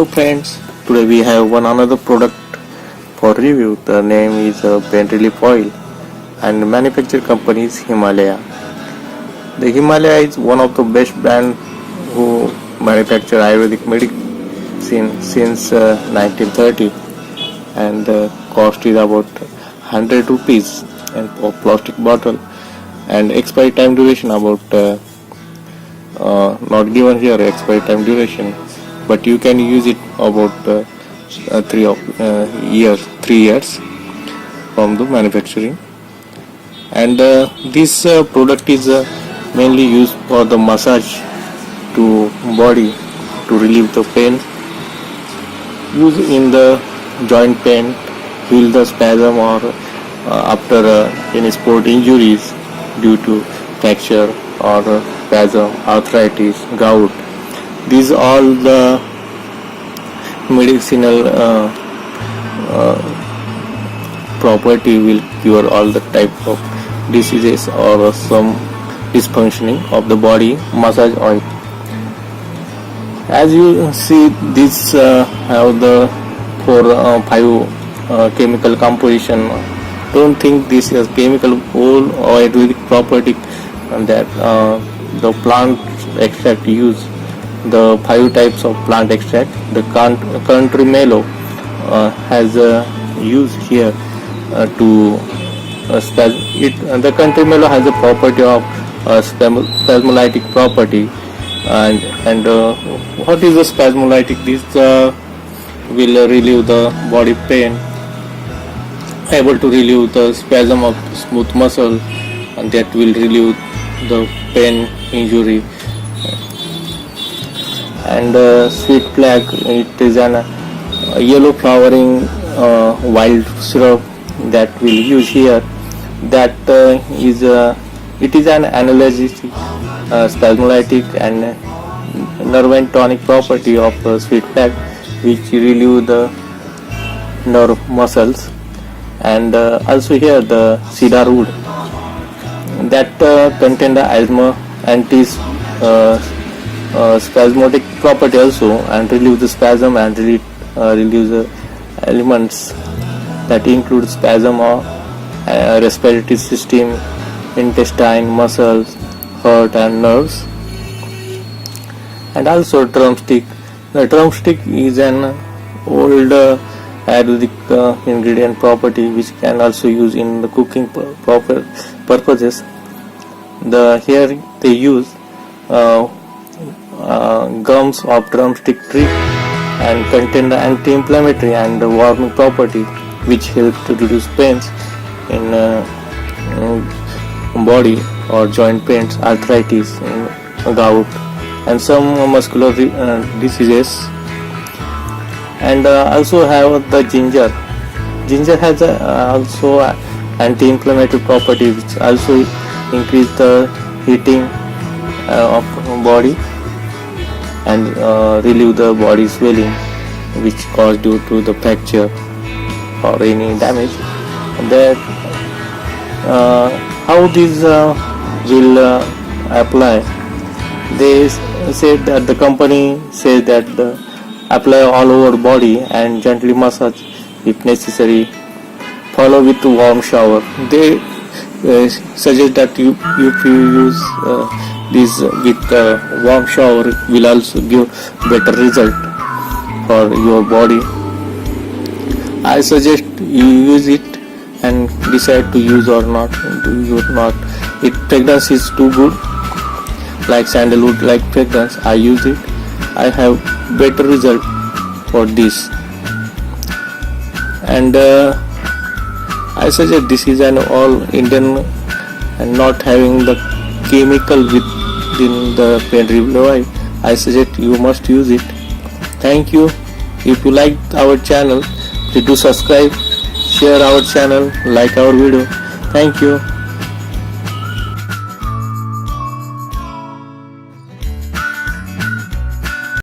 Hello friends, today we have one another product for review. The name is Pain Relief Oil and manufacturer company is Himalaya. The Himalaya is one of the best brand who manufacture Ayurvedic medicine since 1930, and the cost is about 100 rupees and for plastic bottle, and expiry time duration about not given here expiry time duration, but you can use it about 3 years from the manufacturing. And this product is mainly used for the massage to body to relieve the pain, use in the joint pain, heal the spasm, or after any sport injuries due to fracture or spasm, arthritis, gout. These all the medicinal property will cure all the type of diseases or some dysfunctioning of the body. Massage oil. As you see, this have the 4-5 chemical composition. Don't think this is chemical whole or Ayurvedic property, and that the plant extract use the 5 types of plant extract. The country Mallow has used here to the country Mallow has a property of spasmolytic property, and what is the spasmolytic? This will relieve the body pain, able to relieve the spasm of smooth muscle, and that will relieve the pain injury. And sweet flag, it is an yellow flowering wild syrup that we'll use here. That it is an analgesic, spasmolytic and nervine tonic property of sweet flag, which relieve the nerve muscles. And also here the Cedarwood that contain the asthma, anti-spasmodic property also, and relieve the spasm and relieve the ailments that include spasm or respiratory system, intestine, muscles, heart and nerves. And also drumstick. The drumstick is an old Ayurvedic ingredient property which can also use in the cooking purposes. Here they use gums of drumstick tree and contain the anti-inflammatory and warming property, which help to reduce pains in body or joint pains, arthritis, gout, and some muscular diseases. And also have the ginger. Ginger has also anti-inflammatory property, which also increase the heating of body and relieve the body swelling which caused due to the fracture or any damage. That how this will apply? They said that the company says that apply all over body and gently massage if necessary. Follow with warm shower. They suggest that if you use this with warm shower, will also give better result for your body. I suggest you use it and decide to use or not. Do you not? If fragrance is too good, like sandalwood like fragrance, I use it. I have better result for this. And I suggest this is an all Indian and not having the chemical within the pain relief oil. I suggest you must use it. Thank you. If you like our channel, please do subscribe, share our channel, like our video. Thank you.